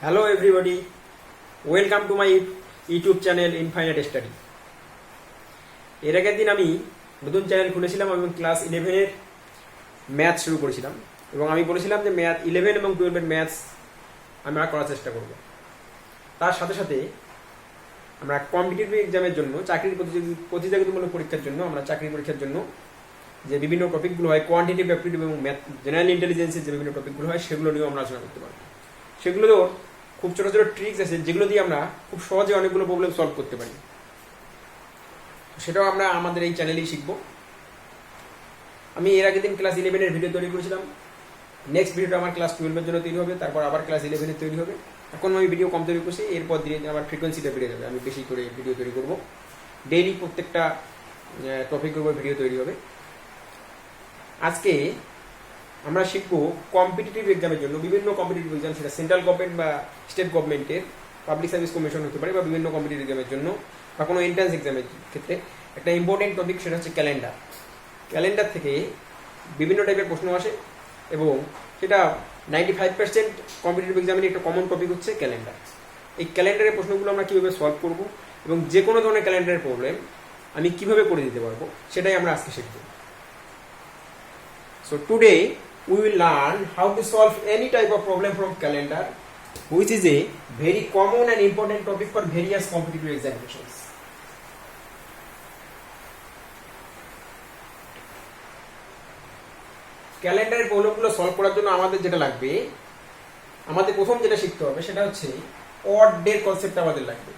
Hello everybody, welcome to my YouTube channel infinite study. এর আগের দিন আমি নতুন চ্যানেল খুলেছিলাম এবং ক্লাস 11-এর ম্যাথ শুরু করেছিলাম এবং আমি বলেছিলাম যে ম্যাথ 11 এবং 12-এর ম্যাথস আমরা করার চেষ্টা করব। তার সাথে সাথে আমরা কম্পিটিটিভ এক্সামের জন্য, চাকরির প্রতিযোগিতামূলক পরীক্ষার জন্য, আমরা চাকরি পরীক্ষার জন্য যে বিভিন্ন টপিকগুলো হয়, কোয়ান্টিটিভ, অ্যাপটিটিভ এবং ম্যাথ জেনারেল ইন্টেলিজেন্সের যে বিভিন্ন টপিকগুলো হয় সেগুলো নিয়েও আমরা আলোচনা করতে পারবো। সেগুলোরও খুব ছোটো ছোটো ট্রিক্স আছে যেগুলো দিয়ে আমরা খুব সহজে অনেকগুলো প্রবলেম সলভ করতে পারি। সেটাও আমরা আমাদের এই চ্যানেলেই শিখব। আমি এর আগের দিন ক্লাস 11-এর ভিডিও তৈরি করেছিলাম। নেক্সট ভিডিওটা আমার ক্লাস 12-এর জন্য তৈরি হবে, তারপর আবার ক্লাস 11-এর তৈরি হবে। এখন আমি ভিডিও কম তৈরি করছি, এরপর দিয়ে আমার ফ্রিকোয়েন্সিটা বেড়ে যাবে, আমি বেশি করে ভিডিও তৈরি করব। ডেইলি প্রত্যেকটা টপিকের উপর ভিডিও তৈরি হবে। আজকে আমরা শিখবো কম্পিটিটিভ এক্সামের জন্য, বিভিন্ন কম্পিটিটিভ এক্সাম, সেটা সেন্ট্রাল গভর্নমেন্ট বা স্টেট গভর্নমেন্টের, পাবলিক সার্ভিস কমিশন হতে পারে, বা বিভিন্ন কম্পিটিটিভ এক্সামের জন্য বা কোনো এন্ট্রান্স এক্সামের ক্ষেত্রে একটা ইম্পর্টেন্ট টপিক, সেটা হচ্ছে ক্যালেন্ডার। ক্যালেন্ডার থেকে বিভিন্ন টাইপের প্রশ্ন আসে এবং সেটা 95% কম্পিটিটিভ এক্সামের একটা কমন টপিক হচ্ছে ক্যালেন্ডার। এই ক্যালেন্ডারের প্রশ্নগুলো আমরা কীভাবে সলভ করব এবং যে কোনো ধরনের ক্যালেন্ডারের প্রবলেম আমি কীভাবে করে দিতে পারবো সেটাই আমরা আজকে শিখব। So today we will learn how to solve any type of problem from calendar, which is a very common and important topic for various competitive examinations. ক্যালেন্ডারের প্রবলেমগুলো সলভ করার জন্য আমাদের যেটা লাগবে, আমাদের প্রথম যেটা শিখতে হবে সেটা হচ্ছে অড ডে কনসেপ্ট আমাদের লাগবে।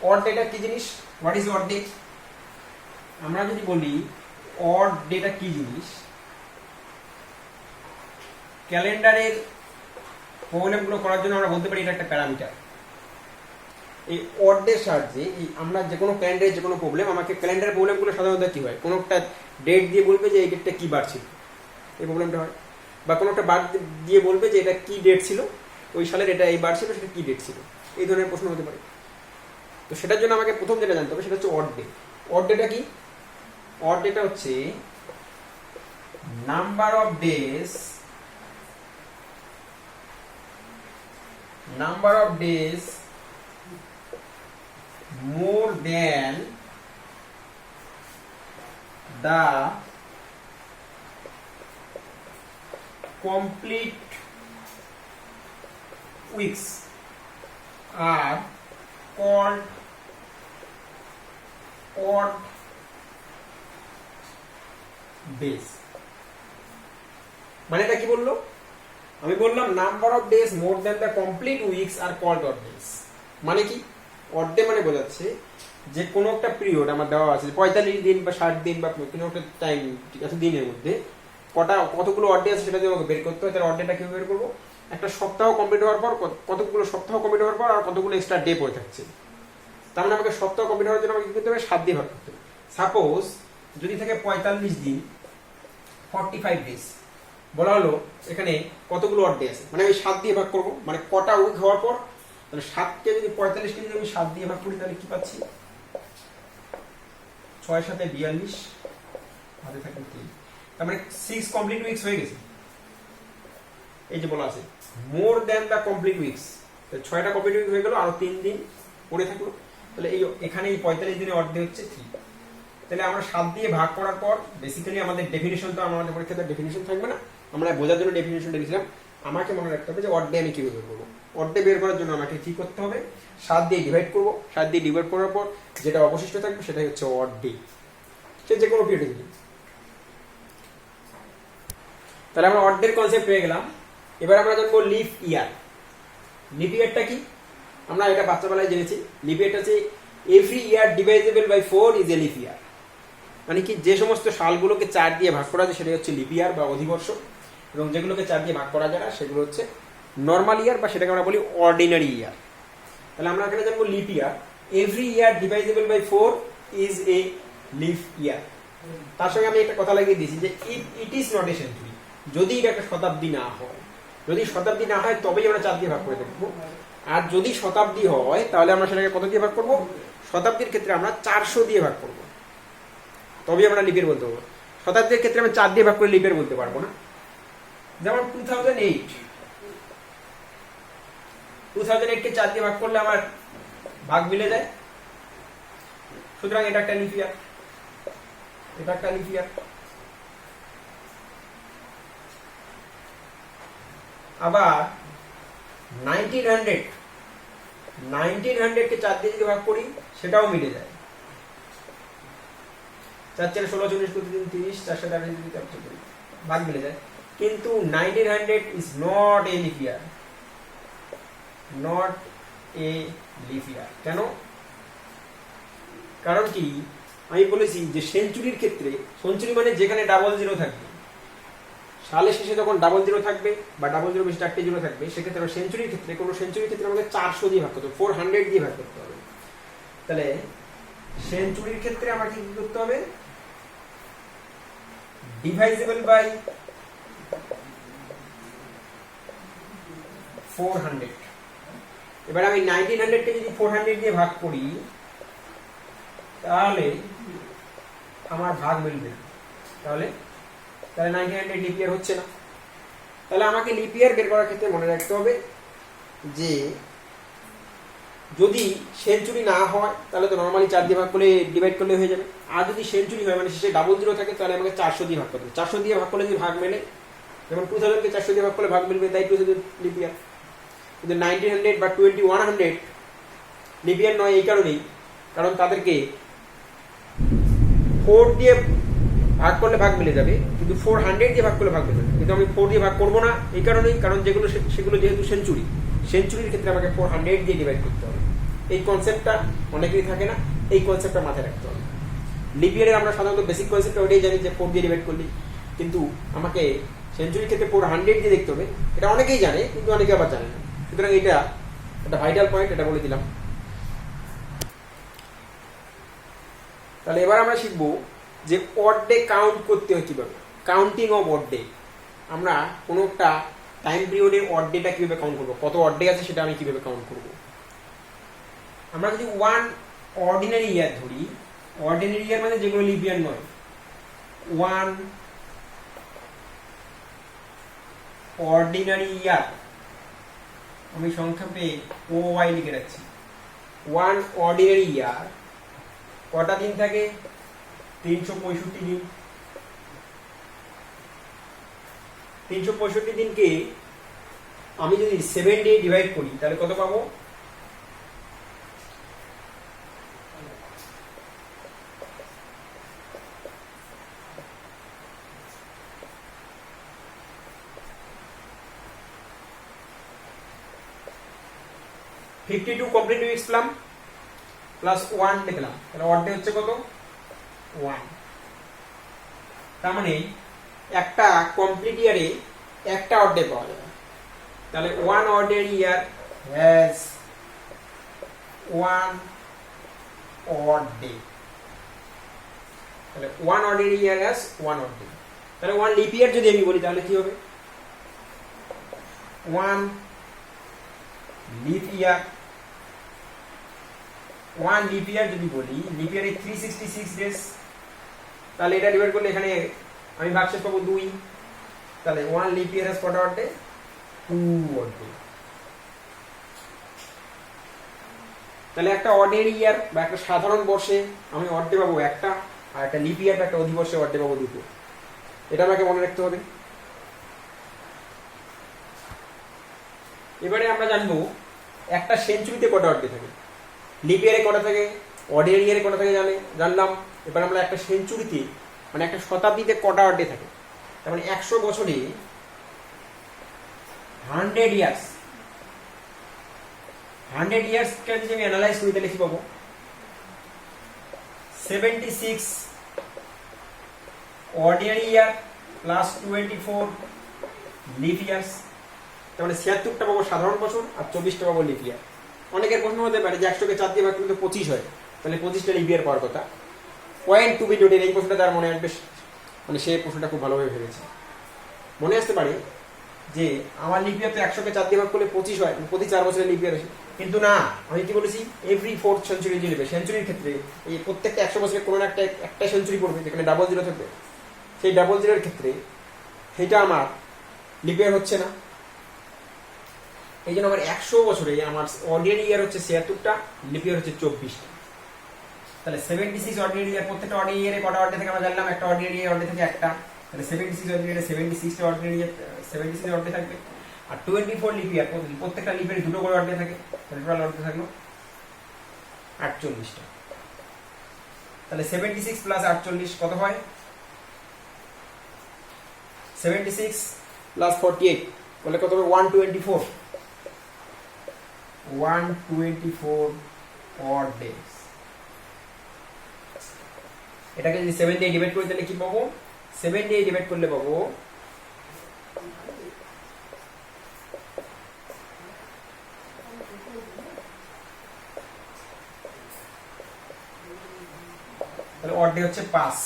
অড ডেটা কি জিনিস? What is odd day? আমরা যদি বলি অড ডেটা কি জিনিস, ক্যালেন্ডারের প্রবলেমগুলো করার জন্য আমরা বলতে পারি এটা একটা প্যারামিটার। এই অড ডের সাহায্যে আমরা যে কোনো ক্যালেন্ডারের যে কোনো প্রবলেম, আমাকে ক্যালেন্ডারের প্রবলেমগুলো সাধারণত কী হয়, কোনো একটা ডেট দিয়ে বলবে যে এই ডেটটা কী বার ছিল, এই প্রবলেমটা হয়। বা কোনো একটা বার দিয়ে বলবে যে এটা কী ডেট ছিল, ওই সালের এটা এই বার ছিল, সেটা কী ডেট ছিল, এই ধরনের প্রশ্ন হতে পারে। তো সেটার জন্য আমাকে প্রথম যেটা জানতে হবে সেটা হচ্ছে অড ডে। অড ডেটা কি? অড ডেটা হচ্ছে number of days, number of days more than the complete weeks are called odd days। মানে এটা কি বললো? আমি বললাম number of days more than the complete weeks are called odd days. মানে কি? অড ডে মানে বোঝাচ্ছে যে কোনো একটা পিরিয়ড আমার দেওয়া আছে, 45 দিন বা 60 দিন বা কোনো একটা টাইম, ঠিক আছে, দিনের মধ্যে কতগুলো অড ডে আছে সেটা যদি আমাকে বের করতে হয়, তাহলে অড ডেটা কিভাবে বের করবো? একটা সপ্তাহ কমপ্লিট হওয়ার পর কতগুলো সপ্তাহ কমপ্লিট হওয়ার পর আর কতগুলো এক্সট্রা ডে পড়ে থাকছে। তার মানে আমাকে সপ্তাহ কমপ্লিট হওয়ার জন্য আমাকে কি করতে হবে? 7 দিয়ে ভাগ করতে হবে। সাপোজ যদি থাকে 45 দিন, 45 ডেজ, বলা হলো এখানে কতগুলো অড ডে আছে, মানে আমি 7 দিয়ে ভাগ করবো, মানে কটা উইক হওয়ার পর, তাহলে 7কে যদি 45কে যদি আমি 7 দিয়ে ভাগ করি তাহলে কি পাচ্ছি? 6 7 42, হাতে থাকে 3, তার মানে 6 কমপ্লিট উইকস হয়ে গেছে। এই যে বলা আছে more than the complete weeks, 6টা কমপ্লিট উইক হয়ে গেল, আরো 3 দিন পড়ে থাকলো, তাহলে এই এখানে এই 45 দিনে অড ডে হচ্ছে 3। তাহলে আমরা 7 দিয়ে ভাগ করার পর বেসিক্যালি আমাদের ডেফিনিশন, তো আমাদের পরীক্ষাতে ডেফিনিশন থাকবে না, আমরা বোঝার জন্য ডেফিনিশনটা লিখলাম। আমাকে মনে রাখতে হবে যে অড ডে আমি কিভাবে বের করবো। অড ডে বের করার জন্য আমাকে কি করতে হবে? 7 দিয়ে ডিভাইড করবো। 7 দিয়ে ডিভাইড করার পর যেটা অবশিষ্ট থাকবে সেটাই হচ্ছে অড ডে, সে যে কোনো পিরিয়ডে দিই। তাহলে আমরা অড ডের কনসেপ্ট পেয়ে গেলাম। এবার আমরা জানবো লিপ ইয়ার। লিপ ইয়ারটা কি? আমরা এটা বাচ্চাবেলায় জেনেছি। লিপ ইয়ারটা হচ্ছে every year divisible by 4 is a leap year. মানে কি, যে সমস্ত সালগুলোকে 4 দিয়ে ভাগ করা যায় সেটা হচ্ছে লিপ ইয়ার বা অধিবর্ষ, এবং যেগুলোকে 4 দিয়ে ভাগ করা যায় না সেগুলো হচ্ছে নর্মাল ইয়ার, বা সেটাকে আমরা বলি অর্ডিনারি ইয়ার। তাহলে আমরা এখানে জানবো leap year, every year divisible by 4 is a leap year. তার সঙ্গে আমি একটা কথা লাগিয়ে দিয়েছি যে it is not a century, যদি এটা একটা শতাব্দী না হয়। যদি শতাব্দী না হয় তবেই আমরা 4 দিয়ে ভাগ করে দেখবো, আর যদি শতাব্দী হয় তাহলে আমরা সেটাকে কত দিয়ে ভাগ করবো? শতাব্দীর ক্ষেত্রে আমরা 400 দিয়ে ভাগ করবো, তবেই আমরা লিপের বলতে পারবো। শতাব্দীর ক্ষেত্রে আমি 4 দিয়ে ভাগ করে লিপের বলতে পারবো না। যেমন 2008 2008 কে 4 দিয়ে ভাগ করলে আমার ভাগ মিলে যায়, সুতরাং এটা একটা লিপ ইয়ার, এটা একটা লিপ ইয়ার। আবার 1900 কে 4 দিয়ে যদি ভাগ করি সেটাও মিলে যায়, 4 4 16 24 প্রতিদিন 30, 4 7 28 যদি ক্যাপচার করি ভাগ মিলে যায়। কিন্তু 1900 is not A leap year, not a leap ইয়ার। কেন? কারণ কি আমি বলেছি যে সেঞ্চুরির ক্ষেত্রে, সেঞ্চুরি মানে যেখানে ডাবল জিরো থাকবে, সালের শেষে যখন ডাবল জিরো থাকবে বা ডাবল জিরো বেশি 4টে জিরো থাকবে, সেক্ষেত্রে সেঞ্চুরির ক্ষেত্রে, কোনো সেঞ্চুরির ক্ষেত্রে আমাদের 400 দিয়ে ভাগ করতে হবে, 400 দিয়ে ভাগ করতে হবে। তাহলে সেঞ্চুরির ক্ষেত্রে আমাকে কি করতে হবে? Divisible by 400। এবার আমি 1900 কে যদি 400 দিয়ে ভাগ করি তাহলে আমার ভাগ মিলবে, তাহলে 1900 লিপ ইয়ার হচ্ছে না। তাহলে আমাকে লিপ ইয়ার বের করার ক্ষেত্রে মনে রাখতে হবে যে যদি সেঞ্চুরি না হয় তাহলে তো নরমালি 4 দিয়ে ভাগ করলে ডিভাইড করলে হয়ে যাবে, আর যদি সেঞ্চুরি হয় মানে শেষে ডাবল জিরো থাকে তাহলে আমাকে 400 দিয়ে ভাগ করতে হবে। 400 দিয়ে ভাগ করলে যদি ভাগ মেলে, যেমন 2000 কে 400 দিয়ে ভাগ করলে ভাগ মিলবে, তাই 2000 লিপ ইয়ার। কিন্তু 1900 বা 2100 লিপ ইয়ার নয় এই কারণেই, কারণ তাদেরকে 4 দিয়ে ভাগ করলে ভাগ মিলে যাবে, কিন্তু 400 দিয়ে ভাগ করলে ভাগ মিলে যাবে। কিন্তু আমি 4 দিয়ে ভাগ করবো না এই কারণেই, কারণ সেগুলো যেহেতু সেঞ্চুরি, সেঞ্চুরির ক্ষেত্রে আমাকে 400 দিয়ে ডিভাইড করতে হবে। এই কনসেপ্টটা অনেকেরই থাকে না, এই কনসেপ্টটা মাথায় রাখতে হবে। লিপ ইয়ারের আমরা সাধারণত বেসিক কনসেপ্টটা ওইটাই জানি যে 4 দিয়ে ডিভাইড করলি, কিন্তু আমাকে সেঞ্চুরির ক্ষেত্রে 400 দিয়ে দেখতে হবে। এটা অনেকেই জানে কিন্তু অনেকে আবার জানে না, সুতরাং এটা একটা ভাইটাল পয়েন্ট, এটা বলে দিলাম। তাহলে এবার আমরা শিখবো যে অড ডে কাউন্ট করতে হয় কিভাবে, কাউন্টিং অফ অড ডে। আমরা কোনো একটা টাইম পিরিয়ডে অড ডেটা কিভাবে কাউন্ট করবো, কত অড ডে আছে সেটা আমি কিভাবে কাউন্ট করব। আমরা যদি 1 অর্ডিনারি ইয়ার ধরি, অর্ডিনারি ইয়ার মানে যেগুলো লিপ ইয়ার নয়, 1 অর্ডিনারি ইয়ার, আমি সংক্ষেপে OY লিখে রাখছি। 1 অর্ডিনারি ইয়ার কটা দিন থাকে? 365 দিন। 365 দিনকে আমি যদি 7 দিয়ে ডিভাইড করি তাহলে কত পাবো? $52 কমপ্লিট উইকস পেলাম, প্লাস 1 লিখলাম, তাহলে অড ডে হচ্ছে কত? 1। তার মানে একটা কমপ্লিট ইয়ারে একটা অড ডে পাওয়া যাবে। তাহলে 1 ordinary year has 1 odd day. তাহলে 1 ordinary year has 1 odd day. তাহলে 1 লিপ ইয়ার যদি আমি বলি তাহলে কি হবে? 1 লিপ ইয়ার, 1 লিপ ইয়ার যদি বলি, লিপ ইয়ারে 366 ডেজ, তাহলে এটা ডিভাইড করলে এখানে আমি ভাগশেষ পাবো 2। তাহলে 1 লিপ ইয়ার হ্যাজ কটা অড ডে? 2 odd day. তাহলে একটা অর্ডিনারি ইয়ার বা একটা সাধারণ বর্ষে আমি অড ডে পাবো একটা, আর একটা লিপ ইয়ার বা একটা অধিবর্ষে অড ডে পাবো 2। এটা আমাকে মনে রাখতে হবে। এবারে আমরা জানবো একটা সেঞ্চুরিতে কটা অড ডে থাকে, লিপ ইয়ারে কটা থাকে, অর্ডিনারি ইয়ারে কটা থাকে জানলাম। এবার আমরা একটা সেঞ্চুরিতে মানে একটা শতাব্দীতে কটা অড ডে থাকে, তার মানে 100 বছরে 100 ইয়ার্স, 100 ইয়ার্স কে যদি আমি অ্যানালাইজ করি তাহলে কি পাবো? 76 ordinary year plus 24 leap years, তার মানে 76টা পাবো সাধারণ বছর আর 24টা পাবো লিপ ইয়ার। অনেকের প্রশ্ন হতে পারে যে 100 কে 4 দিয়ে ভাগ করলে তো 25 হয়, তাহলে 25টা লিপ ইয়ার পাওয়ার কথা। পয়েন্ট টু বি নোটেড, এই প্রশ্নটা তার মনে আসবে, মানে সে প্রশ্নটা খুব ভালোভাবে ভেবেছে। মনে আসতে পারে যে আমার লিপ ইয়ার তো 100 কে 4 দিয়ে ভাগ করলে 25 হয়, প্রতি 4 বছরে লিপ ইয়ার আসে। কিন্তু না, আমি কি বলেছি? এভরি 4th সেঞ্চুরি যে নেবে, সেঞ্চুরির ক্ষেত্রে এই প্রত্যেকটা 100 বছরে কোনো না একটা সেঞ্চুরি পড়বে যেখানে ডাবল জিরো থাকবে। সেই ডাবল জিরোর ক্ষেত্রে সেটা আমার লিপ ইয়ার হচ্ছে না। এই জন্য আমার 100 বছরে আমার অর্ডিনারি ইয়ার হচ্ছে 76টা, লিপ ইয়ার হচ্ছে 24টা। তাহলে 76 অর্ডিনারি ইয়ার, প্রত্যেকটা অর্ডিনারি ইয়ারে কটা অর্ডে থেকে আমরা জানলাম, একটা অর্ডিনারি ইয়ার অর্ডে থেকে একটা। তাহলে 76 অর্ডিনারি 76টা অর্ডিনারি 76 অর্ডে থাকবে। আর 24 লিপ ইয়ার, প্রত্যেকটা লিপের দুটো করে অর্ডে থাকে, তাহলে টোটাল অর্ডে থাকলো 48টা। তাহলে 76 প্লাস 48 কত হয়? 76 প্লাস 48 বলে কত হবে? 124। 124 odd days। এটাকে যদি 7 দিয়ে ডিভাইড করি তাহলে কি পাবো? 7 দিয়ে ডিভাইড করলে পাবো তাহলে odd day হচ্ছে 5।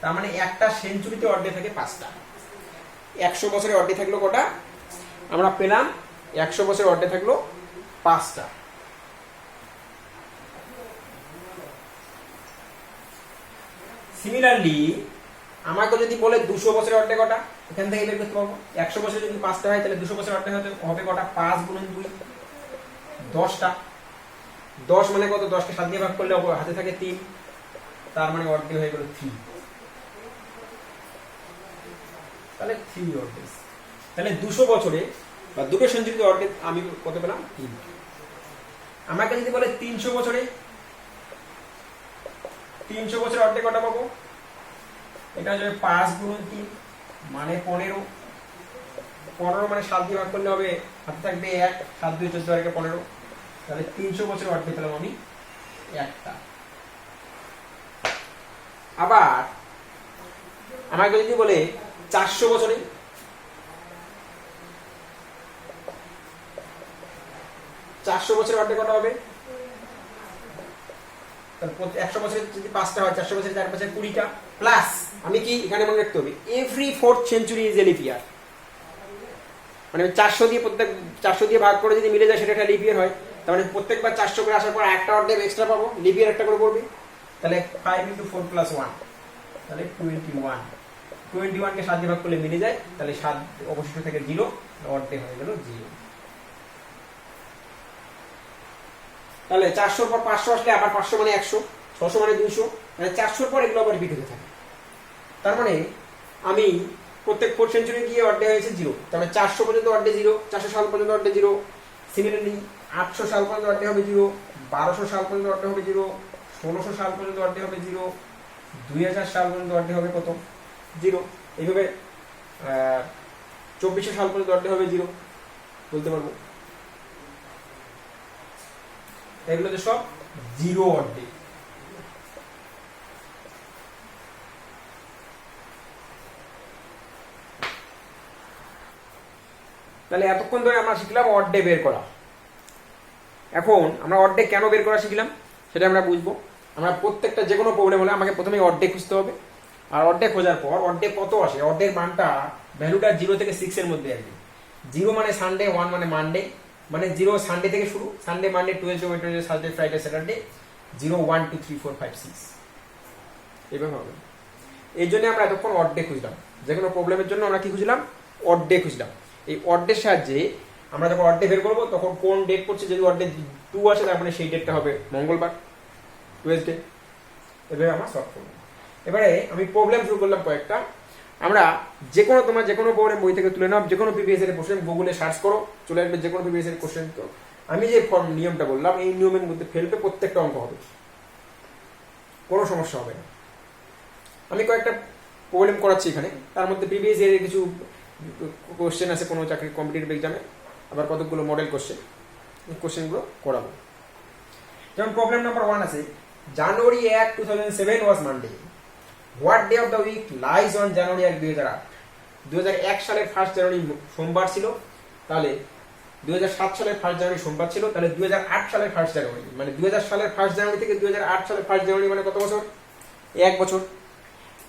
তার মানে একটা সেঞ্চুরিতে odd day থাকে 5টা। 100 বছরে odd day থাকলো কটা? আমরা পেলাম 100 বছরে odd day থাকলো 5টা। সিমিলারলি আমাকে যদি বলে 200 বছরের odd day কটা, এখান থেকে বের করতে পারবো। 100 বছরে যদি 5টা হয় তাহলে 200 বছরের odd day হবে কটা? 5 গুণন 2, 10টা। 10 মানে কত? 10কে 7 দিয়ে ভাগ করলে হাতে থাকে 3, তার মানে odd day হয়ে গেল 3। তাহলে 3 odd days। তাহলে 200 বছরে বা দুটো সেঞ্চুরিতে odd day আমি কত পেলাম? 3। আমাকে যদি বলে 300 বছরে, 300 বছরে odd day কটা পাবো? এটা হচ্ছে 5 গুণন 3 মানে 15। 15 মানে 7 দিয়ে ভাগ করলে হবে, হাতে থাকবে 1, 7 2 14 আর 15। তাহলে 300 বছরে odd day পেলাম আমি একটা। আবার আমাকে যদি বলে 400 বছরে, 400 বছরে odd day কটা হবে? 100 বছরে যদি 5টা হয়, 400 বছরে 4 বছরে 20টা, প্লাস আমি কি এখানে মনে রাখতে হবে every 4th century is a leap year. মানে 400 দিয়ে প্রত্যেক 400 দিয়ে ভাগ করে যদি মিলে যায় সেটা একটা লিপ ইয়ার হয়। তার মানে প্রত্যেকবার 400 করে আসার পর একটা odd day এক্সট্রা পাবো, লিপ ইয়ার একটা করে পড়বে। তাহলে 5 × 4 + 1 তাহলে 21। 21 কে 7 দিয়ে ভাগ করলে মিলে যায়, তাহলে 7 অবশিষ্ট থেকে 0, odd day হয়ে গেল 0। তাহলে 400 পর 500 আসলে আবার 500 মানে 100, 600 মানে 200, মানে 400 পর এগুলো আবার রিপিট হতে থাকে। তার মানে আমি প্রত্যেক 4th সেঞ্চুরি গিয়ে odd day হয়েছে 0। তার মানে 400 পর্যন্ত odd day 0, 400 সাল পর্যন্ত odd day 0। সিমিলারলি 800 সাল পর্যন্ত odd day হবে 0, 1200 সাল পর্যন্ত odd day হবে 0, 1600 সাল পর্যন্ত odd day হবে 0, 2000 সাল পর্যন্ত odd day হবে কত? 0। এইভাবে 2400 সাল পর্যন্ত odd day হবে 0 বলতে পারবো। এগুলো তো সব 0 odd day। তাহলে এতক্ষণ ধরে আমরা শিখলাম odd day বের করা। এখন আমরা odd day কেন বের করা শিখলাম সেটা আমরা বুঝবো। আমরা প্রত্যেকটা যে কোনো প্রবলেম হলে আমাকে প্রথমে odd day খুঁজতে হবে। আর odd day খোঁজার পর odd day কত আসে, odd day এর মানটা ভ্যালুটা 0 থেকে 6 এর মধ্যে আসবে। 0 মানে সানডে, 1 মানে মানডে, মানে 0 সানডে থেকে শুরু, Sunday Monday Tuesday Wednesday Thursday Friday Saturday, 0 1 2 3 4 5 6 এভাবে হবে। এই জন্য আমরা এতক্ষণ odd day খুঁজলাম। যে কোনো প্রবলেমের জন্য আমরা কি খুঁজলাম? odd day খুঁজলাম। এই odd day সাহায্যে আমরা যখন odd day বের করবো তখন কোন ডেট পড়ছে, যদি odd day 2 আসে তার মানে সেই ডেটটা হবে মঙ্গলবার, টুয়েসডে। এভাবে আমরা সলভ করবো। এবারে আমি প্রবলেম শুরু করলাম কয়েকটা। আমরা যে কোনো তোমার যে কোনো প্রবলেম বই থেকে তুলে নাও, যে কোনো প্রিভিয়াস এর কোশ্চেন গুগলে সার্চ করো, চলে আসবে যে কোনো প্রিভিয়াস এর কোশ্চেন। তো আমি যে নিয়মটা বললাম এই নিয়মের মধ্যে ফেলবে প্রত্যেকটা অঙ্ক হবে, কোনো সমস্যা হবে না। আমি কয়েকটা প্রবলেম করাচ্ছি এখানে, তার মধ্যে প্রিভিয়াস এর কিছু কোশ্চেন আছে কোনো চাকরির কম্পিটিটিভ এক্সামে, আবার কতগুলো মডেল কোশ্চেন, এই কোশ্চেনগুলো করাবো। যেমন প্রবলেম নাম্বার 1 আছে, January 1 2007 was Monday, what day of the week lies on January 1 2008। 2001 সালের 1 জানুয়ারি সোমবার ছিল, তাহলে 2007 সালের 1 জানুয়ারি সোমবার ছিল, তাহলে 2008 সালের 1 জানুয়ারি, মানে 2000 সালের 1 জানুয়ারি থেকে 2008 সালের 1 জানুয়ারি মানে কত বছর? 1 বছর।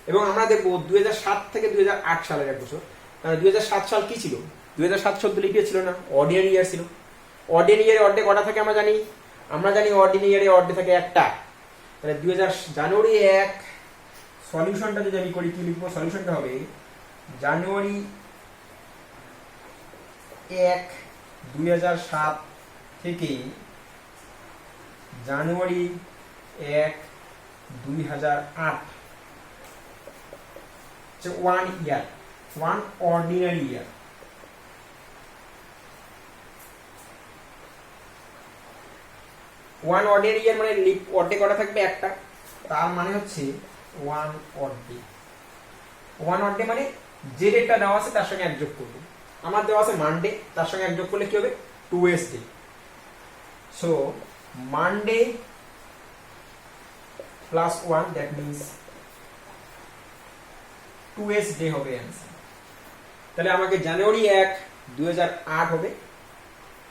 এবং আমরা দেখবো 2007 থেকে 2008 সালের 1 বছর। তাহলে 2007 সাল কি ছিল? 2007 সাল তো লিপ ইয়ার ছিল না, অর্ডিনারি ইয়ার ছিল। অর্ডিনারি ইয়ারে odd day কটা থাকে আমরা জানি? অর্ডিনারি ইয়ারে odd day থাকে একটা। তাহলে 2000 জানুয়ারি 1, সলিউশনটা যদি আমি করি কি লিখবো? সলিউশনটা হবে জানুয়ারি 1/2007 থেকে জানুয়ারি 1/2008 1 ইয়ার, 1 অর্ডিনারি ইয়ার। ওয়ান অর্ডিনারি ইয়ার মানে লিপ অর্ডে করা থাকবে একটা, তার মানে হচ্ছে 1 অর্ডে। 1 অর্ডে মানে যে ডেটটা দেওয়া আছে তার সঙ্গে এক যোগ করবে। আমার দেওয়া আছে মানডে, তার সঙ্গে এক যোগ করলে কি হবে 2s day. So Monday plus 1 that means 2s day হবে অ্যান্সার। তাহলে আমাকে জানুয়ারি 1/2008 হবে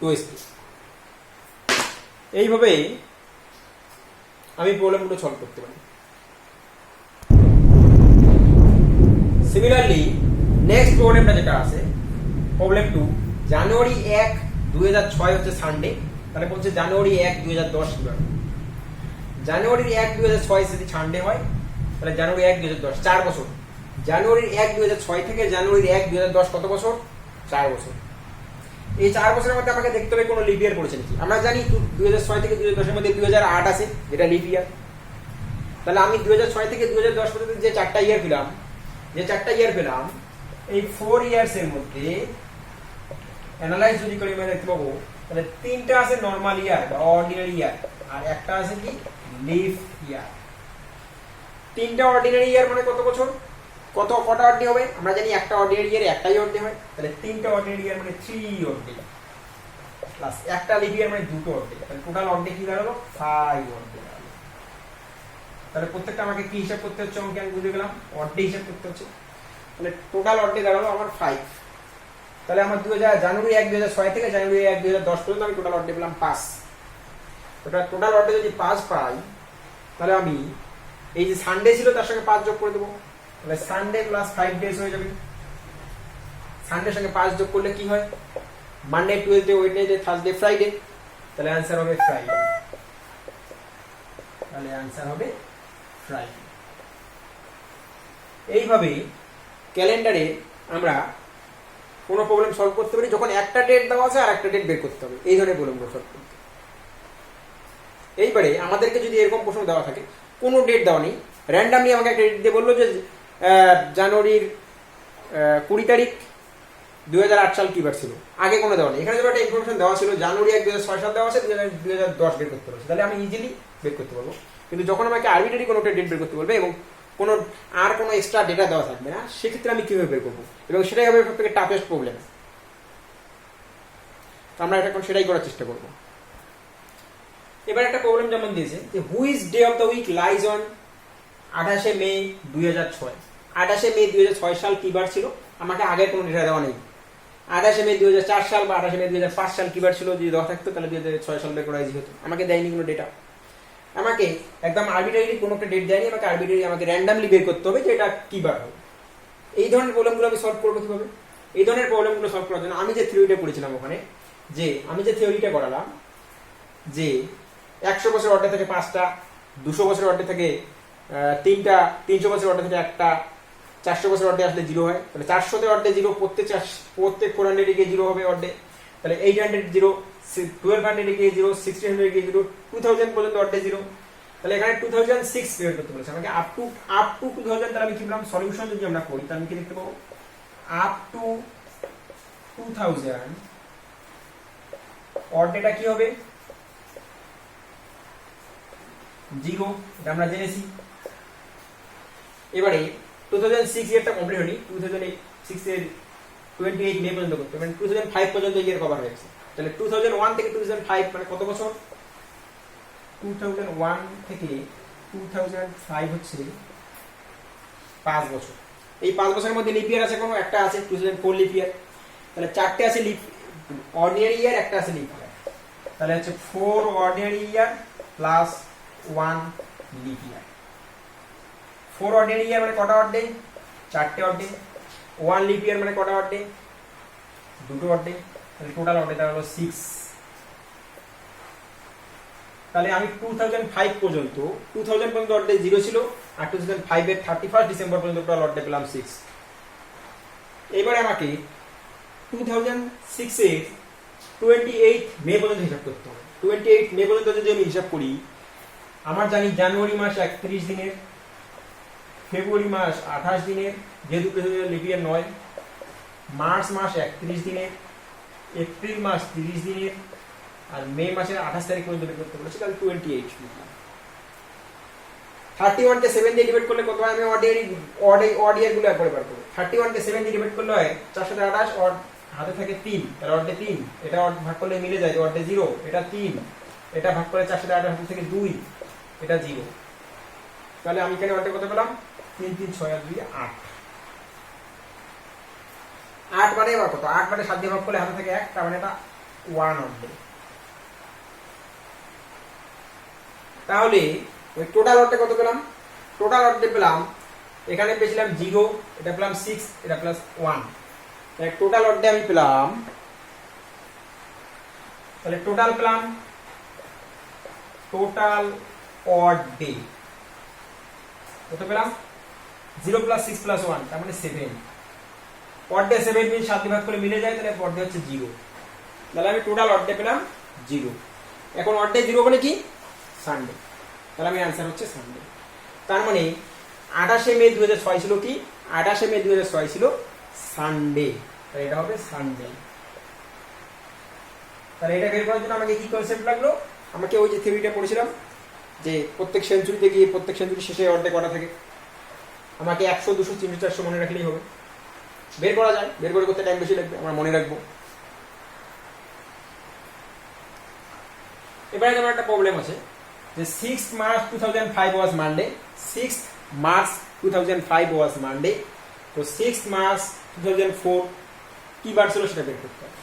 2s ডে। এইভাবে আমি প্রবলেমগুলো সলভ করতে পারি। সিমিলারলি নেক্সট প্রবলেমটা যেটা আছে প্রবলেম 2, জানুয়ারি 1/2006 হচ্ছে সানডে, তাহলে বলছে জানুয়ারি 1/2010 কিভাবে। জানুয়ারি 1/2006 যদি সানডে হয় তাহলে জানুয়ারি 1/2010 4 বছর। জানুয়ারি 1/2006 থেকে জানুয়ারি 1/2010 কত বছর? 4 বছর। এই 4 বছরের মধ্যে আমাকে দেখতে হবে কোনো লিপ ইয়ার পড়েছে নাকি। আমরা জানি 2006 থেকে 2010 এর মধ্যে 2008 আছে, যেটা লিপ ইয়ার। তাহলে আমি 2006 থেকে 2010 পর্যন্ত যে 4টা ইয়ার পেলাম, এই 4 ইয়ার্স এর মধ্যে অ্যানালাইজ যদি করি আমি দেখতে পাবো তাহলে 3টা আছে নরমাল ইয়ার বা অর্ডিনারি ইয়ার, আর একটা আছে কি লিপ ইয়ার। 3টা অর্ডিনারি ইয়ার মানে কত বছর, কটা অর্ডে হবে? আমরা জানি একটা অর্ডিনারি ইয়ারে একটাই অর্ডে হয়, তাহলে 3টা অর্ডিনারি ইয়ার মানে 3 অর্ডে প্লাস একটা লিপ ইয়ার মানে 2টো অর্ডে, তাহলে টোটাল অর্ডে কি দাঁড়ালো 5 অর্ডে দাঁড়ালো। তাহলে প্রত্যেকটা আমাকে কি হিসাব করতে হচ্ছে, অঙ্কে আমি বুঝে গেলাম অর্ডে হিসাব করতে হচ্ছে। তাহলে টোটাল অর্ডে দাঁড়ালো আমার 5। তাহলে আমার জানুয়ারি 1/2006 থেকে জানুয়ারি 1/2010 পর্যন্ত আমি টোটাল অর্ডে পেলাম 5। টোটাল অর্ডে যদি 5 পাই তাহলে আমি এই যে সানডে ছিল তার সঙ্গে 5 যোগ করে দেবো, তাহলে সানডে প্লাস 5 ডেজ হয়ে যাবে। সানডের সঙ্গে 5 যোগ করলে কি হয়, Monday, Tuesday, Wednesday, Thursday, Friday. তাহলে आंसर হবে ফ্রাইডে। এইভাবে ক্যালেন্ডারে আমরা কোনো প্রবলেম সলভ করতে পারি যখন একটা ডেট দেওয়া আছে আর একটা ডেট বের করতে হবে, এই ধরনের প্রবলেমগুলো সলভ করতে। এইবারে আমাদেরকে যদি এরকম প্রশ্ন দেওয়া থাকে, কোনো ডেট দেওয়া নেই, র্যান্ডামলি আমাকে একটা ডেট দিয়ে বললো যে জানুয়ারির 20 তারিখ 2008 সাল কি বার ছিল, আগে কোনো দেওয়া নেই। এখানে যেটা একটা ইনফরমেশন দেওয়া ছিল জানুয়ারি 1/2006 সাল দেওয়া আছে, 2010 বের করতে পারছে, তাহলে আমি ইজিলি বের করতে পারবো। কিন্তু যখন আমাকে আরবিট্রারি কোনো একটা ডেট বের করতে বলবে এবং কোনো এক্সট্রা ডেটা দেওয়া থাকবে না, সেক্ষেত্রে আমি কিভাবে বের করবো, এবং সেটাই হবে সব থেকে টাফেস্ট প্রবলেম। আমরা এখন সেটাই করার চেষ্টা করবো। এবার একটা প্রবলেম যেমন দিয়েছে যে which day of the week lies on 28 মে 2006। 28 মে 2006 সাল কি বার ছিল, আমাকে আগের কোনো ডেটা দেওয়া নেই। 28 মে 2004 সাল বা 28 মে 2005 সাল কি বার ছিল যদি দেওয়া থাকতো তাহলে 2006 সাল বের করা ইজি হতো। আমাকে দেয়নি কোনো ডেটা, আমাকে একদম আরবিট্রারি কোনো একটা ডেট দেয়নি, আমাকে র্যান্ডামলি বের করতে হবে যে এটা কি বার হবে। এই ধরনের প্রবলেমগুলো আমি সলভ করবো কিভাবে? এই ধরনের প্রবলেমগুলো সলভ করার জন্য আমি যে থিওরিটা পড়েছিলাম ওখানে, যে আমি যে থিওরিটা করালাম যে 100 বছর অর্ডে থেকে 5টা, 200 বছর অর্ডে থেকে 3টা, 300 বছর অর্ডে থেকে 1টা, 400 বছর অর্ডে আসলে 0 হয়, তাহলে 400 অর্ডে 0, প্রত্যেক 400 গিয়ে 0 হবে অর্ডে, তাহলে 800 0, 1200 গিয়ে 0, 1600 গিয়ে 0, 2000 পর্যন্ত অর্ডে 0। তাহলে এখানে 2006 বের করতে বলেছে আমাকে, আপ টু 2000। তাহলে আমি কি বললাম, সলিউশন যদি আমরা করি তাহলে আমি কি দেখতে পাবো, আপ টু 2000 অর্ডেটা কি হবে 0, এটা আমরা জেনেছি। এবারে 2006 ইয়ারটা কমপ্লিট হয়নি, 2006 এর 28 মে পর্যন্ত করতে, মানে 2005 পর্যন্ত ইয়ার কভার হয়েছে। তাহলে 2001 থেকে 2005 মানে কত বছর, 2001 থেকে 2005 হচ্ছে 5 বছর। এই 5 বছরের মধ্যে লিপ ইয়ার আছে কোনো একটা আছে, 2004 লিপ ইয়ার। তাহলে 4টে আছে লিপ অর্ডিনারি ইয়ার, একটা আছে লিপ ইয়ার। তাহলে হচ্ছে 4 অর্ডিনারি ইয়ার প্লাস 1 লিপ ইয়ার। 4 অর্ডিনারি ইয়ার মানে কটা অর্ডে, 4টে অর্ডে। 1 লিপ ইয়ার মানে কটা অর্ডে, 2টো অর্ডে। তাহলে টোটাল অর্ডে দাঁড়ালো 6। তাহলে আমি 2005 পর্যন্ত অর্ডে 0 ছিল, আর 2005 এর 31 ডিসেম্বর পর্যন্ত টোটাল অর্ডে পেলাম 6। এবারে আমাকে 2006 এর 28 মে পর্যন্ত হিসাব করতে হবে। 28 মে পর্যন্ত যদি আমি হিসাব করি, আমার জানি জানুয়ারি মাস 31 দিনের, ফেব্রুয়ারি মাস 28 দিনের, যেহেতু লিপ ইয়ার নয়, মার্চ মাস 31 দিনের, এপ্রিল মাস 30 দিনের, আর মে মাসের 28 তারিখ পর্যন্ত বের করতে বলেছি, তাহলে 28 লিখলাম। 31 কে 7 দিয়ে ডিভাইড করলে কত হয়? আমি অড ইয়ার গুলো একবারে বার করব। 31 কে 7 দিয়ে ডিভাইড করলে হয় 428, অড হাতে থাকে 3, তাহলে অডে 3, এটা অড ভাগ করলে মিলে যায়, অডে 0, এটা 3, এটা ভাগ করে 428 হাতে থেকে 2, এটা 0, তাহলে আমি এখানে অডে কত পেলাম? 3 3 6 আর 2 8। 8 মানে এবার কত? 8 মানে 7 দিয়ে ভাগ করলে হাতে থাকে 1, তার মানে এটা 1 অডে। তাহলে ওই টোটাল অডে কত পেলাম? টোটাল অডে পেলাম, এখানে পেয়েছিলাম 0, এটা পেলাম 6, এটা প্লাস 1, তাহলে টোটাল অডে আমি পেলাম, তাহলে টোটাল পেলাম, টোটাল অডে কত পেলাম? 0 প্লাস 6 প্লাস 1, তার মানে 7। অডে 7 মিন 7 দিয়ে ভাগ করলে মিলে যায়, তাহলে অডে হচ্ছে 0, তাহলে আমি টোটাল অডে পেলাম 0। এখন অডে 0 মানে কি? সানডে, তাহলে আমি आंसर হচ্ছে সানডে। তার মানে 28 মে 2006 ছিল কি? 28 মে 2006 ছিল সানডে, তাহলে এটা হবে সানডে। তাহলে এটা বের করার জন্য আমাকে কি কনসেপ্ট লাগলো? আমাকে ওই যে থিওরিটা পড়েছিলাম যে প্রত্যেক সেঞ্চুরিতে গিয়ে প্রত্যেক সেঞ্চুরি শেষে অর্ধে কটা থাকে, আমাকে 100 200 300 400 মনে রাখলেই হবে। বের করা যায়, বের করে করতে টাইম বেশি লাগবে, আমরা মনে রাখবো। এবারে তোমার একটা প্রবলেম আছে যে 6th March 2005 was Monday, 6th March 2005 was Monday, তো 6th March 2004 কি বার ছিল সেটা বের করতে হবে।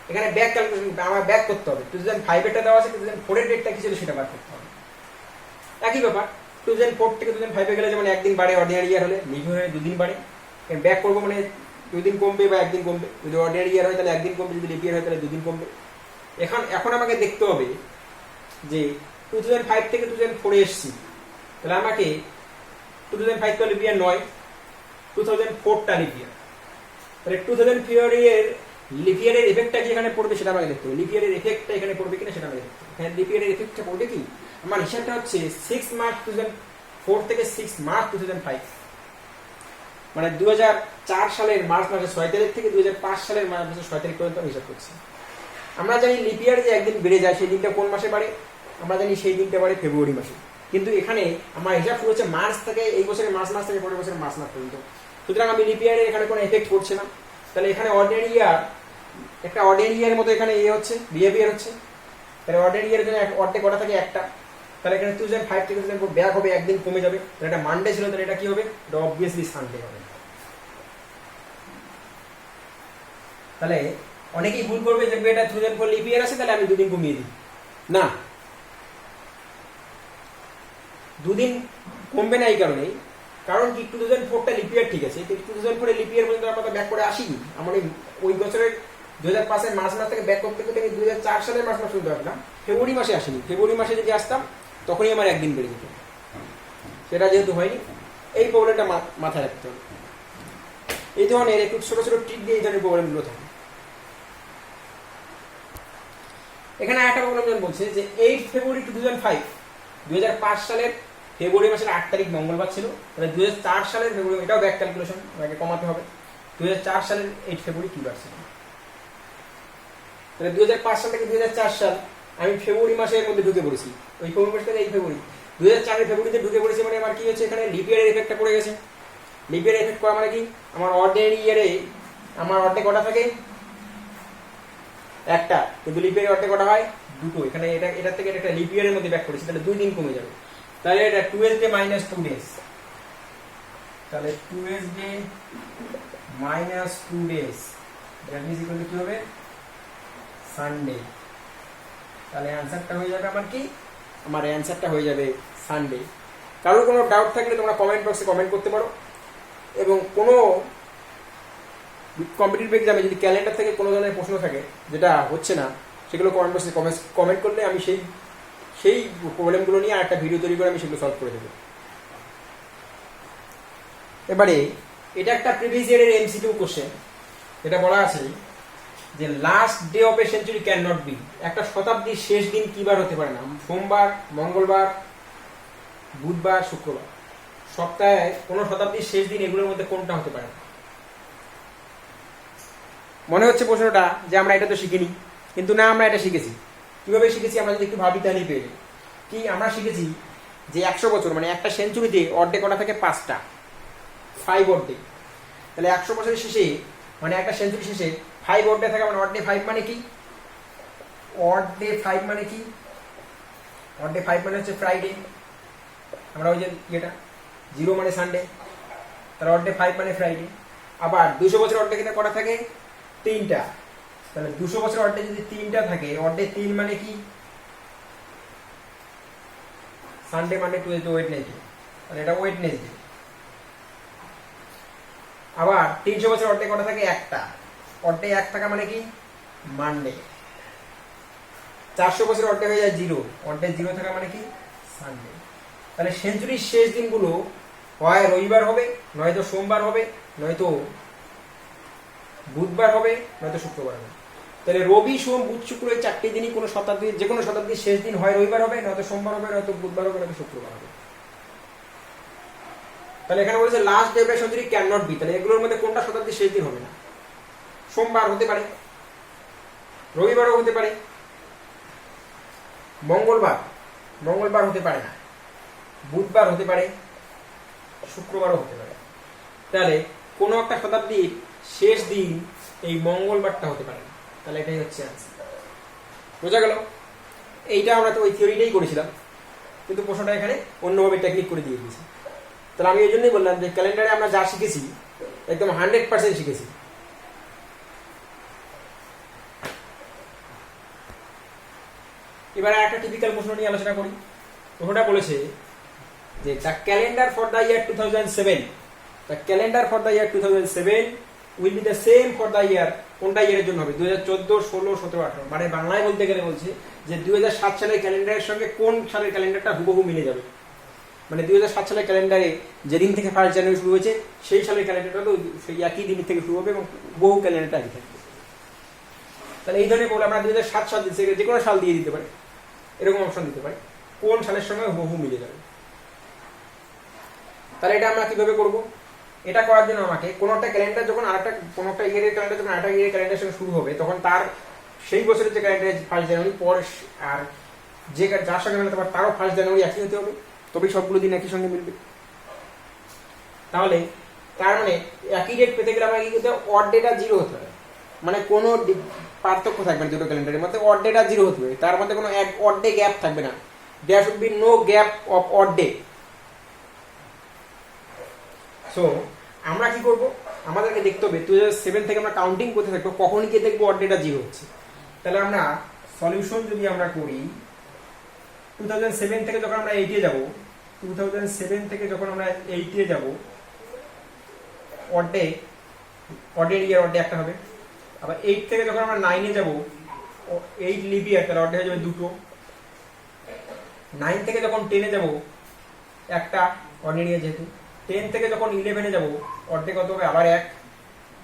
এখানে ব্যাক ক্যালকুলেশন আমার ব্যাক করতে হবে, 2005 এরটা দেওয়া আছে, 2004 এর ডেটটা কি ছিল সেটা বার করতে হবে। একই ব্যাপার, 2004 থেকে 2005 এ গেলে যেমন একদিন বাড়ে, অর্ডিনারি ইয়ার হলে লিভ হয়ে 2 দিন বাড়ে, ব্যাক করবো মানে 2 দিন কমবে বা একদিন কমবে, যদি অর্ডিনারি ইয়ার হয় তাহলে একদিন কমবে, যদি লিভ ইয়ার হয় তাহলে 2 দিন কমবে। এখন আমাকে দেখতে হবে যে 2005 থেকে 2004 এ এসেছি, তাহলে আমাকে 2005 তো লিভ ইয়ার নয়, 2004 টা লিভ ইয়ার, তাহলে 2004 এর লিভ ইয়ারের এফেক্টটা কি এখানে পড়বে সেটা আমাকে দেখতে হবে। লিভ ইয়ারের এফেক্টটা এখানে পড়বে কিনা সেটা আমাকে দেখতে হবে। এখানে লিভ ইয়ারের এফেক্টটা পড়বে কি? আমার হিসাবটা হচ্ছে 6 মার্চ 2004 থেকে 6 মার্চ 2005, মানে 2004 সালের মার্চ মাসের 6 তারিখ থেকে 2005 সালের মার্চ মাসের 6 তারিখ পর্যন্ত আমি হিসাব করছি। আমরা জানি লিপ ইয়ার যে একদিন বেড়ে যায়, সেই দিনটা কোন মাসে বাড়ে? আমরা জানি সেই দিনটা বাড়ে ফেব্রুয়ারি মাসে, কিন্তু এখানে আমার হিসাব শুরু হচ্ছে মার্চ থেকে, এই বছরের মার্চ মাস থেকে পরের বছরের মার্চ মাস পর্যন্ত, সুতরাং আমি লিপ ইয়ারের এখানে কোনো এফেক্ট পড়ছে না। তাহলে এখানে অর্ডিনারি ইয়ার, একটা অর্ডিনারি ইয়ারের মতো এখানে হচ্ছে বিহেভিয়ার হচ্ছে, তাহলে অর্ডিনারি ইয়ারের জন্য অর্ধেক কটা থাকে? একটা, তাহলে এখানে 2005 থেকে 2004 ব্যাক হবে, একদিন কমে যাবে, তাহলে এটা মানডে ছিল, তাহলে এটা কি হবে? এটা অবভিয়াসলি সানডে হবে। তাহলে অনেকেই ভুল করবে যে এটা 2004 লিপ ইয়ার আছে, তাহলে আমি 2 দিন কমিয়ে দিই। না, 2 দিন কমবে না এই কারণেই, কারণ কি 2004 টা লিপ ইয়ার ঠিক আছে, কিন্তু 2004 এর লিপ ইয়ার পর্যন্ত আমরা ব্যাক করে আসিনি। আমরা ওই বছরের 2005 এর মার্চ মাস থেকে ব্যাক করতে করতে 2004 সালের মার্চ মাস পর্যন্ত আসলাম, ফেব্রুয়ারি মাসে আসিনি। ফেব্রুয়ারি মাসে যদি আসতাম তখনই আমার একদিন বেড়ে যেত, সেটা যেহেতু হয়নি, এই প্রবলেমটা মাথায় রাখতে হবে। এই ধরনের একটু ছোট ছোট ট্রিক দিয়ে এই ধরনের প্রবলেমগুলো থাকে। এখানে একটা প্রবলেম বলছে যে 8 ফেব্রুয়ারি 2005 সালের ফেব্রুয়ারি মাসের 8 তারিখ মঙ্গলবার ছিল, তাহলে 2004 সালের ফেব্রুয়ারি, এটাও ব্যাক ক্যালকুলেশন, আমাকে কমাতে হবে। 2004 সালের 8 ফেব্রুয়ারি কি বার ছিল? তাহলে 2005 সাল থেকে 2004 সাল আমি ফেব্রুয়ারি মাসের মধ্যে ঢুকে পড়েছি, ওই ফেব্রুয়ারি মাস থেকে এই ফেব্রুয়ারি, 2004 ফেব্রুয়ারিতে ঢুকে পড়েছি, মানে আমার কি হচ্ছে এখানে লিপ ইয়ারের এফেক্টটা পড়ে গেছে। লিপ ইয়ারের এফেক্ট করা মানে কি? আমার অর্ডিনারি ইয়ারে আমার অর্ধেক কটা থাকে? একটা, কিন্তু লিপ ইয়ারের অর্ধেক কটা হয়? 2টো। এখানে এটা থেকে একটা লিপ ইয়ারের মধ্যে ব্যাক করেছি, তাহলে 2 দিন কমে যাবে, তাহলে এটা 12 ডে মাইনাস 2 ডেজ, তাহলে 12 day minus 2 days that is equal to কি হবে? সানডে। তাহলে অ্যানসারটা হয়ে যাবে আমার কি? আমার অ্যানসারটা হয়ে যাবে সানডে। কারোর কোনো ডাউট থাকলে তোমরা কমেন্ট বক্সে কমেন্ট করতে পারো, এবং কোনো কম্পিটিটিভ এক্সামে যদি ক্যালেন্ডার থেকে কোনো ধরনের প্রশ্ন থাকে যেটা হচ্ছে না, সেগুলো কমেন্ট বক্সে কমেন্ট করলে আমি সেই প্রবলেমগুলো নিয়ে একটা ভিডিও তৈরি করে আমি সেগুলো সলভ করে দেবো। এবারে এটা একটা প্রিভিয়াস ইয়ারের এমসিকিউ কোশ্চেন, এটা বলা আছে যে last day of a century can not be, একটা শতাব্দীর শেষ দিন কিবার হতে পারে না? সোমবার, মঙ্গলবার, বুধবার, শুক্রবার। সপ্তাহে কোনো শতাব্দীর শেষ দিন এগুলোর মধ্যে কোনটা হতে পারে না? মনে হচ্ছে প্রশ্নটা যে আমরা এটা তো শিখিনি, কিন্তু না, আমরা এটা শিখেছি। কিভাবে শিখেছি আমরা যদি একটু ভাবি তাহলেই পেয়ে যাই। কি আমরা শিখেছি যে 100 বছর মানে একটা সেঞ্চুরিতে অর্ডে কটা থাকে 5টা, 5 অর্ডে। তাহলে 100 বছরের শেষে মানে একটা সেঞ্চুরি শেষে 5 অর্ডে থাকে, মানে অর্ডে 5 মানে কি? অর্ডে 5 মানে কি? অর্ডে 5 মানে হচ্ছে ফ্রাইডে। আমরা ওই যে যেটা 0 মানে সানডে, তাহলে অর্ডে 5 মানে ফ্রাইডে। আবার 200 বছর অর্ডে কিন্তু কটা থাকে? 3টা। তাহলে 200 বছর অর্ডে যদি 3টা থাকে, অর্ডে 3 মানে কি? সানডে মানে ওয়েডনেসডে, তাহলে এটা ওয়েডনেসডে। আবার 300 বছর অর্ডে কটা থাকে? 1টা। অর্ডে 1 থাকা মানে কি? মানডে। 400 বছর অর্ডে হয়ে যায় 0, অর্ডে 0 থাকা মানে কি? সানডে। তাহলে সেঞ্চুরির শেষ দিনগুলো হয় রবিবার হবে, নয়তো সোমবার হবে, নয়তো বুধবার হবে, নয়তো শুক্রবার হবে। তাহলে রবি, সোম, বুধ, শুক্র এই 4টি দিনই কোনো শতাব্দীর যে কোনো শতাব্দীর শেষ দিন হয় রবিবার হবে, নয়তো সোমবার হবে, নয়তো বুধবার হবে, নয়তো শুক্রবার হবে। তাহলে এখানে বলেছে last day of century can not be, তাহলে এগুলোর মধ্যে কোনটা শতাব্দীর শেষ দিন হবে না? সোমবার হতে পারে, রবিবারও হতে পারে, মঙ্গলবার হতে পারে না, বুধবার হতে পারে, শুক্রবারও হতে পারে। তাহলে কোনো একটা শতাব্দীর শেষ দিন এই মঙ্গলবারটা হতে পারে না। তাহলে এটাই হচ্ছে অ্যান্সার। বোঝা গেল? এইটা আমরা তো ওই থিওরিটাই করেছিলাম, কিন্তু প্রশ্নটা এখানে অন্যভাবে টেকনিক করে দিয়ে দিয়েছি। তাহলে আমি এই জন্যই বললাম যে ক্যালেন্ডারে আমরা যা শিখেছি একদম 100% শিখেছি। এবার একটা টিপিক্যাল প্রশ্ন নিয়ে আলোচনা করি। প্রশ্নটা বলেছে যে the calendar for the year 2007, the calendar for the year 2007 will be the same for the year, কোনটা ইয়ারের জন্য হবে? 2014, 16, 17, 18। মানে বাংলায় বলতে গেলে বলছে যে 2007 সালের ক্যালেন্ডারের সঙ্গে কোন সালের ক্যালেন্ডারটা হুবহু মিলে যাবে। মানে 2007 সালের ক্যালেন্ডারে যেদিন থেকে 1 জানুয়ারি শুরু হয়েছে সেই সালের ক্যালেন্ডারটা তো সেই একই দিন থেকে শুরু হবে এবং বহু ক্যালেন্ডারটা একই থাকবে। তাহলে এই ধরনের বলে আমরা 2007 সাল থেকে যে কোনো সাল দিয়ে দিতে পারি, এরকম অপশন দিতে পারি, কোন সালের সঙ্গে হুবহু মিলে যাবে। তাহলে এটা আমরা কিভাবে করব? এটা করার জন্য আমাকে কোনো একটা ক্যালেন্ডার যখন আরেকটা কোনো একটা ইয়ারের ক্যালেন্ডার যখন আরেকটা ইয়ারের ক্যালেন্ডারের সঙ্গে শুরু হবে, তখন তার সেই বছরের যে ক্যালেন্ডার 1 জানুয়ারি পর আর যে যার সঙ্গে মিলতে পারে তারও 1 জানুয়ারি একই হতে হবে, তবেই সবগুলো দিন একই সঙ্গে মিলবে। তাহলে তার মানে একই ডেট পেতে গেলে আমাকে কি করতে হবে? অড ডেটা 0 হতে হবে, মানে কোনো পার্থক্য থাকবে না দুটো ক্যালেন্ডারের মধ্যে, অড ডেটা 0 হতে হবে, তার মধ্যে কোনো অড ডে গ্যাপ থাকবে না। There should be no gap of odd day. So আমরা কি করব? আমাদেরকে দেখতে হবে 2007 থেকে আমরা কাউন্টিং করতে থাকবো, কখন গিয়ে দেখবো অড ডেটা 0 হচ্ছে। তাহলে আমরা সলিউশন যদি আমরা করি 2007 থেকে যখন আমরা 8 এ যাব, 2007 থেকে যখন আমরা 8 এ যাব, অডের ইয়ার অডে একটা হবে। আবার 8 থেকে যখন আমরা 9 এ যাব, 8 লিপ ইয়ার, তাহলে অডে হয়ে যাবে 2টো। 9 থেকে যখন 10 এ যাব একটা অডে নিয়ে, যেহেতু 10 থেকে যখন 11 এ যাব অর্ধে কত হবে? আবার 1।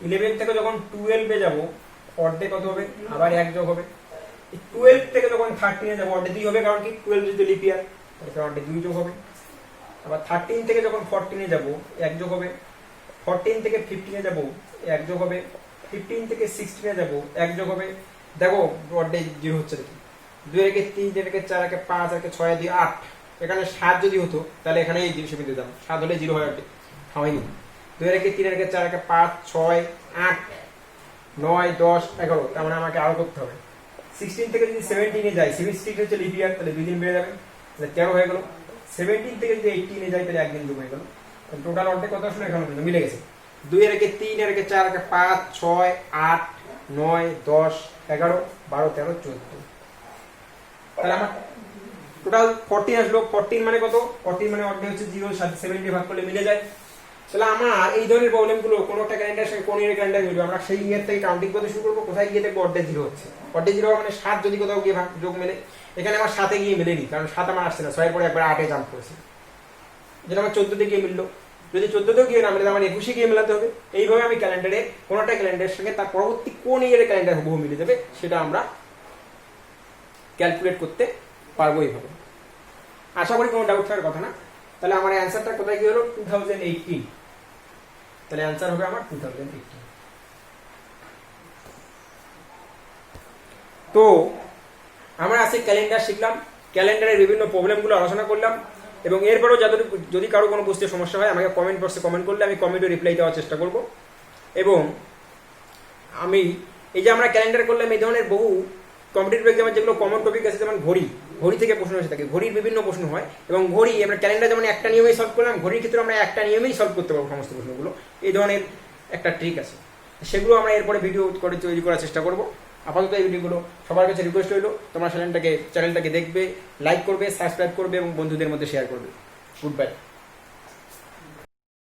11 থেকে যখন 12 এ যাব অর্ধে কত হবে? আবার 1 যোগ হবে। 12 থেকে যখন 13 এ যাব অর্ধে 2 হবে, কারণ কি 12 যদি লিপ ইয়ার, তাহলে অর্ধে 2 যোগ হবে। আবার 13 থেকে যখন 14 এ যাব 1 যোগ হবে। 14 থেকে 15 এ যাব 1 যোগ হবে। 15 থেকে 16 এ যাব 1 যোগ হবে। দেখো অর্ধে 0 হচ্ছে দেখি, 2 এর 3, 2 এর 4, 5, 6, 2, 8। এখানে 7 যদি হতো তাহলে এখানে এই হিসেবে দিতাম, 7 হলে 0 হয়, হয়নি। 2 এর 3, 4, 5, 6, 8, 9, 10, 11, তার মানে আমাকে আরো করতে হবে। 16 থেকে যদি 17 এ যাই, 16 হচ্ছে লিপ ইয়ার, তাহলে 2 দিন বেড়ে যাবে, তাহলে 13 হয়ে গেল। 17 থেকে যদি 18 এ যাই তাহলে 1 দিন যোগ হয়ে গেল। টোটাল অর্ধেক কত আসলে এখানে মিলে গেছে। 2 এর 3, 4, 5, 6, 8, 9, 10, 11, 12, 13, 14। তাহলে আমার টোটাল 14 আসলো। 14 মানে কত? 14 মানে অর্ধেক হচ্ছে 0, 70 ভাগ করলে মিলে যায়। তাহলে আমার এই ধরনের প্রবলেমগুলো কোনো একটা ক্যালেন্ডারের সঙ্গে কোন ইয়ারের ক্যালেন্ডার মিলবে, আমরা সেই ইয়ার থেকে কাউন্টিং করতে শুরু করবো। কোথায় গিয়ে দেখবো অর্ধেক 0 হচ্ছে। অর্ধেক 0 মানে 7 যদি কোথাও গিয়ে যোগ মেলে, এখানে আমার 7 এ গিয়ে মেলেনি, কারণ 7 আমার আসছে না, 6 এর পরে একবার 8 এ জাম্প করেছে, যেটা আমার 14 তে গিয়ে মিললো। যদি 14তেও গিয়ে না মেলে আমার 21-এ গিয়ে মেলাতে হবে। এইভাবে আমি ক্যালেন্ডারে কোনোটা ক্যালেন্ডারের সঙ্গে তার পরবর্তী কোন ইয়ারের ক্যালেন্ডার হুবহু মিলে যাবে সেটা আমরা ক্যালকুলেট করতে পারবো এইভাবে। আশা করি কোনো ডাউট থাকার কথা না। তাহলে আমার অ্যান্সারটা কোথায় কি হলো? 2018। তাহলে অ্যান্সার হবে আমার 2018। তো আমরা আজকে ক্যালেন্ডার শিখলাম, ক্যালেন্ডারের বিভিন্ন প্রবলেমগুলো আলোচনা করলাম, এবং এরপরেও যদি কারো কোনো বুঝতে সমস্যা হয় আমাকে কমেন্ট বক্সে কমেন্ট করলে আমি কমেন্টে রিপ্লাই দেওয়ার চেষ্টা করব। এবং আমি এই যে আমরা ক্যালেন্ডার করলাম, এই ধরনের বহু কম্পিটিটিভ এক্সামের যেগুলো কমন টপিক আছে, যেমন ঘড়ি থেকে প্রশ্ন এসে থাকে, ঘড়ির বিভিন্ন প্রশ্ন হয়, এবং ঘড়ি আমরা ক্যালেন্ডার যেমন একটা নিয়মেই সলভ করলাম, ঘড়ির ক্ষেত্রে আমরা একটা নিয়মেই সলভ করতে পারবো সমস্ত প্রশ্নগুলো। এই ধরনের একটা ট্রিক আছে, সেগুলো আমরা এরপরে ভিডিও করে তৈরি করার চেষ্টা করব। আপাতত এই ভিডিওগুলো সবার কাছে রিকোয়েস্ট হইলো, তোমরা চ্যানেলটাকে দেখবে, লাইক করবে, সাবস্ক্রাইব করবে এবং বন্ধুদের মধ্যে শেয়ার করবে। Good bye.